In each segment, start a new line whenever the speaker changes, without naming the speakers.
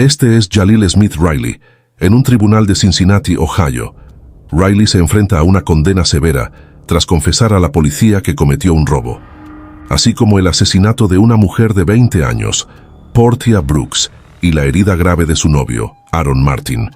Este es Jalil Smith Riley, en un tribunal de Cincinnati, Ohio. Riley se enfrenta a una condena severa tras confesar a la policía que cometió un robo, así como el asesinato de una mujer de 20 años, Portia Brooks, y la herida grave de su novio, Aaron Martin.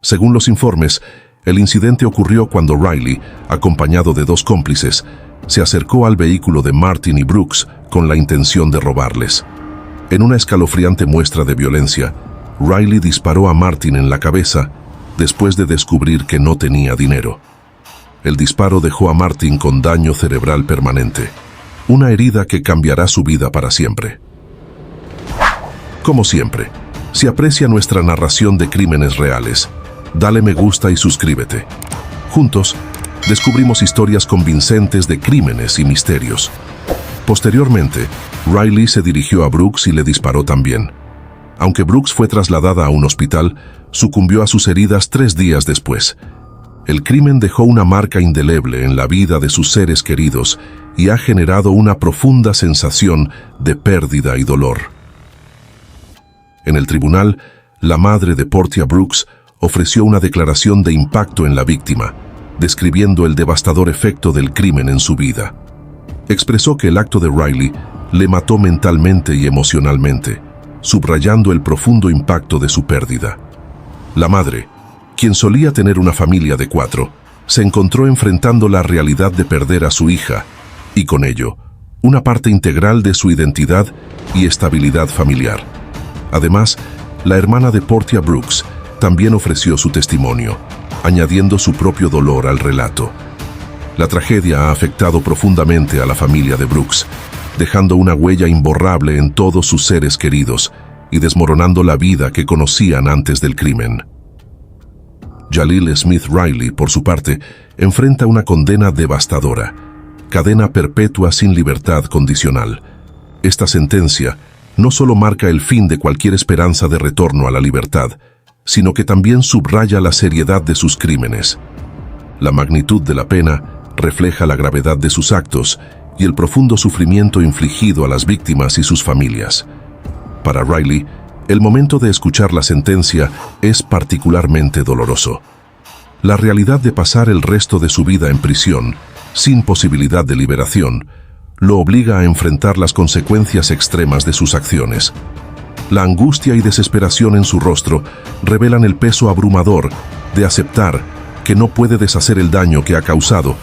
Según los informes, el incidente ocurrió cuando Riley, acompañado de 2 cómplices, se acercó al vehículo de Martin y Brooks con la intención de robarles. En una escalofriante muestra de violencia, Riley disparó a Martin en la cabeza después de descubrir que no tenía dinero. El disparo dejó a Martin con daño cerebral permanente, una herida que cambiará su vida para siempre. Como siempre, si aprecia nuestra narración de crímenes reales, dale me gusta y suscríbete. Juntos, descubrimos historias convincentes de crímenes y misterios. Posteriormente, Riley se dirigió a Brooks y le disparó también. Aunque Brooks fue trasladada a un hospital, sucumbió a sus heridas 3 días después. El crimen dejó una marca indeleble en la vida de sus seres queridos y ha generado una profunda sensación de pérdida y dolor. En el tribunal, la madre de Portia Brooks ofreció una declaración de impacto en la víctima, describiendo el devastador efecto del crimen en su vida. Expresó que el acto de Riley le mató mentalmente y emocionalmente, subrayando el profundo impacto de su pérdida. La madre, quien solía tener una familia de 4, se encontró enfrentando la realidad de perder a su hija y, con ello, una parte integral de su identidad y estabilidad familiar. Además, la hermana de Portia Brooks también ofreció su testimonio, añadiendo su propio dolor al relato. La tragedia ha afectado profundamente a la familia de Brooks, dejando una huella imborrable en todos sus seres queridos y desmoronando la vida que conocían antes del crimen. Jalil Smith Riley, por su parte, enfrenta una condena devastadora: cadena perpetua sin libertad condicional. Esta sentencia no solo marca el fin de cualquier esperanza de retorno a la libertad, sino que también subraya la seriedad de sus crímenes. La magnitud de la pena refleja la gravedad de sus actos y el profundo sufrimiento infligido a las víctimas y sus familias. Para Riley, el momento de escuchar la sentencia es particularmente doloroso. La realidad de pasar el resto de su vida en prisión, sin posibilidad de liberación, lo obliga a enfrentar las consecuencias extremas de sus acciones. La angustia y desesperación en su rostro revelan el peso abrumador de aceptar que no puede deshacer el daño que ha causado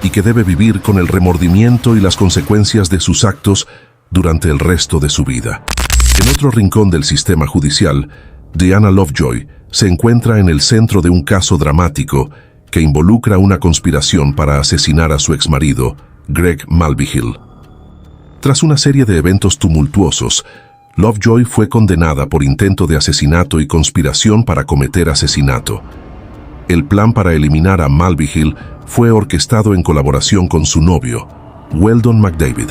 y que debe vivir con el remordimiento y las consecuencias de sus actos durante el resto de su vida. En otro rincón del sistema judicial, Diana Lovejoy se encuentra en el centro de un caso dramático que involucra una conspiración para asesinar a su exmarido, Greg Mulvihill. Tras una serie de eventos tumultuosos, Lovejoy fue condenada por intento de asesinato y conspiración para cometer asesinato. El plan para eliminar a Mulvihill fue orquestado en colaboración con su novio, Weldon McDavid.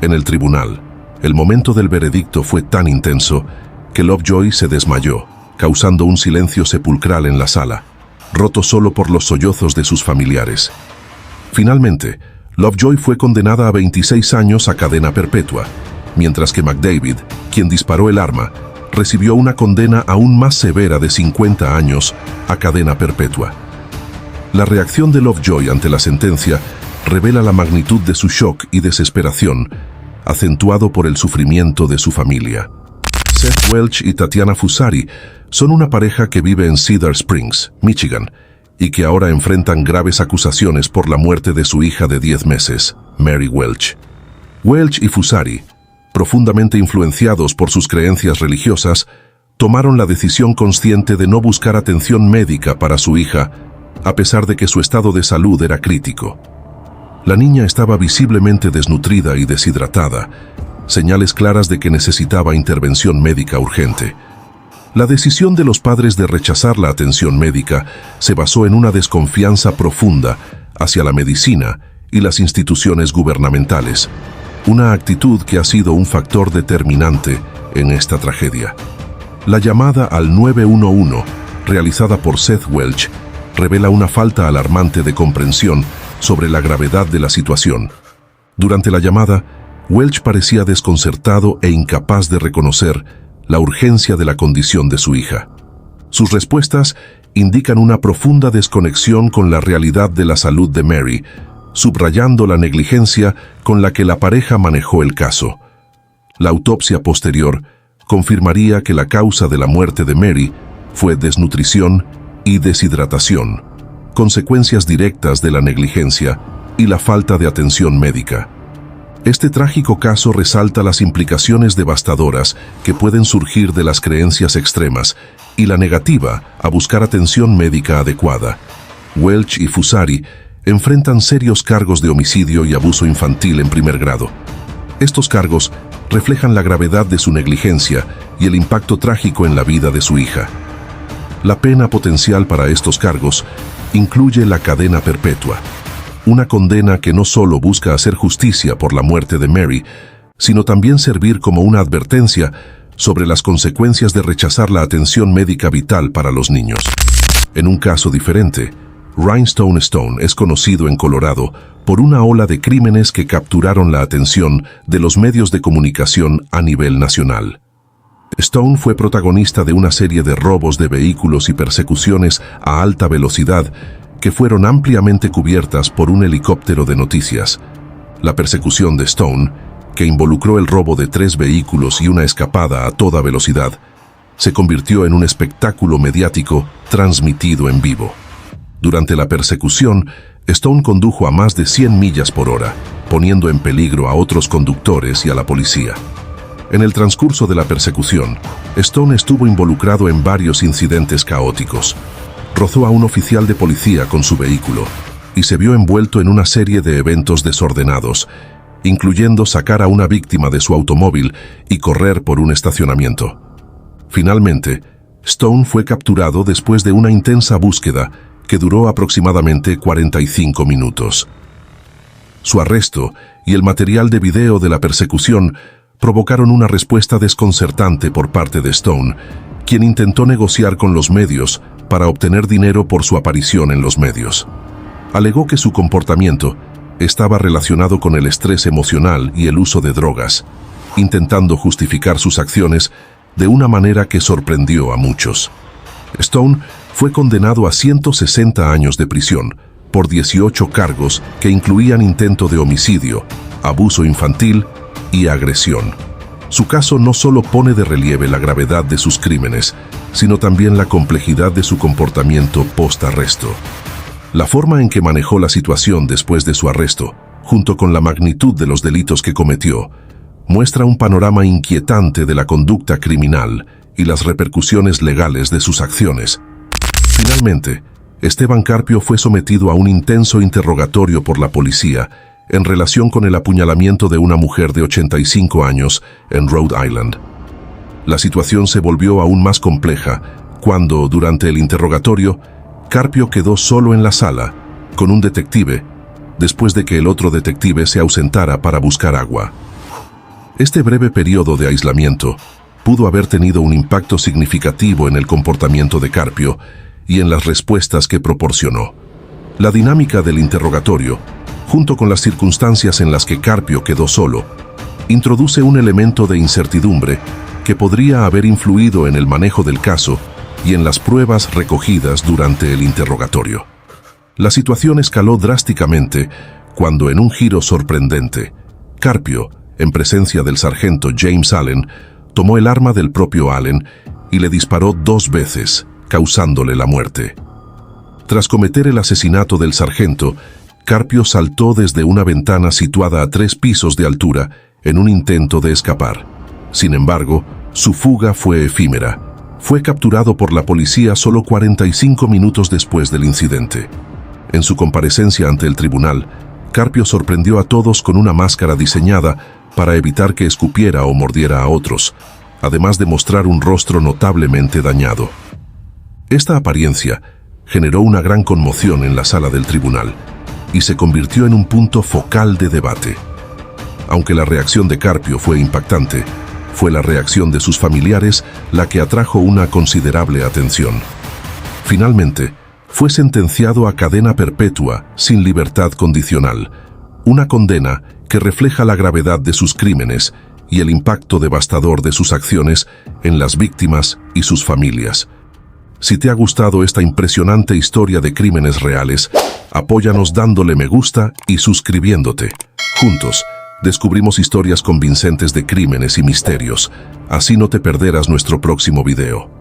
En el tribunal, el momento del veredicto fue tan intenso que Lovejoy se desmayó, causando un silencio sepulcral en la sala, roto solo por los sollozos de sus familiares. Finalmente, Lovejoy fue condenada a 26 años a cadena perpetua, mientras que McDavid, quien disparó el arma, recibió una condena aún más severa de 50 años a cadena perpetua. La reacción de Lovejoy ante la sentencia revela la magnitud de su shock y desesperación, acentuado por el sufrimiento de su familia. Seth Welch y Tatiana Fusari son una pareja que vive en Cedar Springs, Michigan, y que ahora enfrentan graves acusaciones por la muerte de su hija de 10 meses, Mary Welch. Welch y Fusari, profundamente influenciados por sus creencias religiosas, tomaron la decisión consciente de no buscar atención médica para su hija, a pesar de que su estado de salud era crítico. La niña estaba visiblemente desnutrida y deshidratada, señales claras de que necesitaba intervención médica urgente. La decisión de los padres de rechazar la atención médica se basó en una desconfianza profunda hacia la medicina y las instituciones gubernamentales, una actitud que ha sido un factor determinante en esta tragedia. La llamada al 911, realizada por Seth Welch, revela una falta alarmante de comprensión sobre la gravedad de la situación. Durante la llamada, Welch parecía desconcertado e incapaz de reconocer la urgencia de la condición de su hija. Sus respuestas indican una profunda desconexión con la realidad de la salud de Mary, subrayando la negligencia con la que la pareja manejó el caso. La autopsia posterior confirmaría que la causa de la muerte de Mary fue desnutrición y deshidratación, consecuencias directas de la negligencia y la falta de atención médica. Este trágico caso resalta las implicaciones devastadoras que pueden surgir de las creencias extremas y la negativa a buscar atención médica adecuada. Welch y Fusari enfrentan serios cargos de homicidio y abuso infantil en primer grado. Estos cargos reflejan la gravedad de su negligencia y el impacto trágico en la vida de su hija. La pena potencial para estos cargos incluye la cadena perpetua, una condena que no solo busca hacer justicia por la muerte de Mary, sino también servir como una advertencia sobre las consecuencias de rechazar la atención médica vital para los niños. En un caso diferente, Rhinestone Stone es conocido en Colorado por una ola de crímenes que capturaron la atención de los medios de comunicación a nivel nacional. Stone fue protagonista de una serie de robos de vehículos y persecuciones a alta velocidad que fueron ampliamente cubiertas por un helicóptero de noticias. La persecución de Stone, que involucró el robo de 3 vehículos y una escapada a toda velocidad, se convirtió en un espectáculo mediático transmitido en vivo. Durante la persecución, Stone condujo a más de 100 millas por hora, poniendo en peligro a otros conductores y a la policía. En el transcurso de la persecución, Stone estuvo involucrado en varios incidentes caóticos. Rozó a un oficial de policía con su vehículo y se vio envuelto en una serie de eventos desordenados, incluyendo sacar a una víctima de su automóvil y correr por un estacionamiento. Finalmente, Stone fue capturado después de una intensa búsqueda que duró aproximadamente 45 minutos. Su arresto y el material de video de la persecución provocaron una respuesta desconcertante por parte de Stone, quien intentó negociar con los medios para obtener dinero por su aparición en los medios. Alegó que su comportamiento estaba relacionado con el estrés emocional y el uso de drogas, intentando justificar sus acciones de una manera que sorprendió a muchos. Stone fue condenado a 160 años de prisión por 18 cargos que incluían intento de homicidio, abuso infantil y agresión. Su caso no solo pone de relieve la gravedad de sus crímenes, sino también la complejidad de su comportamiento post-arresto. La forma en que manejó la situación después de su arresto, junto con la magnitud de los delitos que cometió, muestra un panorama inquietante de la conducta criminal y las repercusiones legales de sus acciones. Finalmente, Esteban Carpio fue sometido a un intenso interrogatorio por la policía en relación con el apuñalamiento de una mujer de 85 años en Rhode Island. La situación se volvió aún más compleja cuando, durante el interrogatorio, Carpio quedó solo en la sala con un detective después de que el otro detective se ausentara para buscar agua. Este breve periodo de aislamiento pudo haber tenido un impacto significativo en el comportamiento de Carpio y en las respuestas que proporcionó. La dinámica del interrogatorio, junto con las circunstancias en las que Carpio quedó solo, introduce un elemento de incertidumbre que podría haber influido en el manejo del caso y en las pruebas recogidas durante el interrogatorio. La situación escaló drásticamente cuando, en un giro sorprendente, Carpio, en presencia del sargento James Allen, tomó el arma del propio Allen y le disparó 2 veces, causándole la muerte. Tras cometer el asesinato del sargento, Carpio saltó desde una ventana situada a 3 pisos de altura en un intento de escapar. Sin embargo, su fuga fue efímera. Fue capturado por la policía solo 45 minutos después del incidente. En su comparecencia ante el tribunal, Carpio sorprendió a todos con una máscara diseñada para evitar que escupiera o mordiera a otros, además de mostrar un rostro notablemente dañado. Esta apariencia generó una gran conmoción en la sala del tribunal y se convirtió en un punto focal de debate. Aunque la reacción de Carpio fue impactante, fue la reacción de sus familiares la que atrajo una considerable atención. Finalmente, fue sentenciado a cadena perpetua sin libertad condicional, una condena que refleja la gravedad de sus crímenes y el impacto devastador de sus acciones en las víctimas y sus familias. Si te ha gustado esta impresionante historia de crímenes reales, apóyanos dándole me gusta y suscribiéndote. Juntos, descubrimos historias convincentes de crímenes y misterios. Así no te perderás nuestro próximo video.